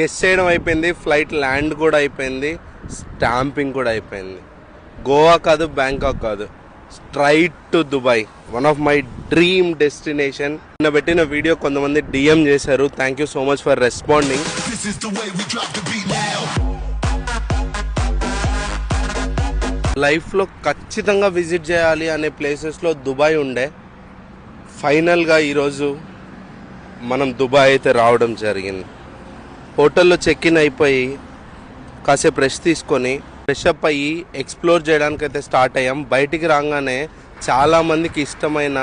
Guest చేయడం అయిపోయింది, flight land కూడా అయిపోయింది, స్టాంపింగ్ కూడా అయిపోయింది. గోవా కాదు, బ్యాంకాక్ కాదు, straight to Dubai, one of my dream destination. నిన్న పెట్టిన వీడియో కొంతమంది డిఎం చేశారు. Thank you so much for responding. లైఫ్లో ఖచ్చితంగా విజిట్ చేయాలి అనే ప్లేసెస్లో దుబాయ్ ఉండే. ఫైనల్గా ఈరోజు మనం దుబాయ్ అయితే రావడం జరిగింది. హోటల్లో చెక్ ఇన్ అయిపోయి కాసేపు రెస్ట్ తీసుకొని ఫ్రెష్ అప్ అయ్యి ఎక్స్ప్లోర్ చేయడానికి అయితే స్టార్ట్ అయ్యాం. బయటికి రాగానే చాలామందికి ఇష్టమైన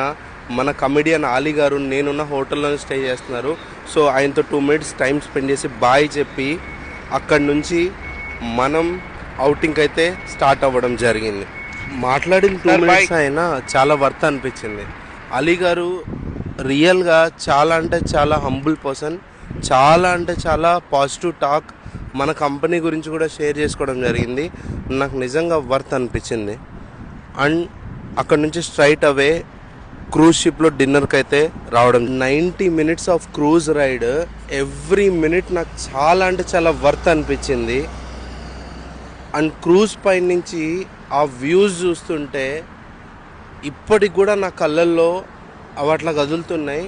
మన కమెడియన్ ఆలీ గారు నేనున్న హోటల్లోనే స్టే చేస్తున్నారు. సో ఆయనతో 2 minutes టైం స్పెండ్ చేసి బాయ్ చెప్పి అక్కడి నుంచి మనం అవుటింగ్ అయితే స్టార్ట్ అవ్వడం జరిగింది. మాట్లాడిన 2 minutes అయినా చాలా వర్త్ అనిపించింది. అలీ గారు రియల్గా చాలా అంటే చాలా హంబుల్ పర్సన్, చాలా అంటే చాలా పాజిటివ్ టాక్ మన కంపెనీ గురించి కూడా షేర్ చేసుకోవడం జరిగింది. నాకు నిజంగా వర్త్ అనిపించింది. అండ్ అక్కడ నుంచి స్ట్రైట్ అవే క్రూజ్ షిప్లో డిన్నర్కి అయితే రావడం. 90 minutes of cruise ride, every minute నాకు చాలా అంటే చాలా వర్త్ అనిపించింది. అండ్ క్రూజ్ పై నుంచి ఆ వ్యూస్ చూస్తుంటే ఇప్పటికి కూడా నా కళ్ళల్లో అవి అట్లా కదులుతున్నాయి.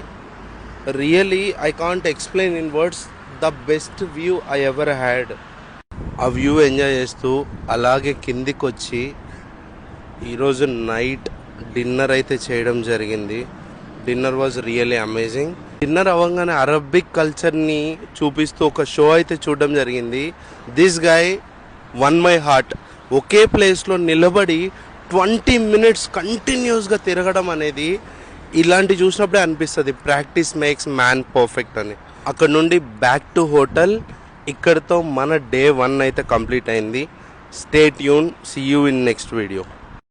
Really I can't explain in words the best view I ever had. ఆ వ్యూ ఎంజాయ్ చేస్తూ అలాగే కిందికి వచ్చి ఈరోజు నైట్ డిన్నర్ అయితే చేయడం జరిగింది. Dinner was really amazing. Dinner అవ్వగానే అరబిక్ కల్చర్ని చూపిస్తూ ఒక షో అయితే చూడడం జరిగింది. This guy won my heart. ఒకే ప్లేస్లో నిలబడి 20 minutes కంటిన్యూస్గా తిరగడం అనేది ఇలాంటి చూసినప్పుడే అనిపిస్తుంది ప్రాక్టీస్ మేక్స్ మ్యాన్ పర్ఫెక్ట్ అని. అక్కడ నుండి బ్యాక్ టు హోటల్. ఇక్కడితో మన Day 1 అయితే కంప్లీట్ అయింది. Stay tune, see you in next video.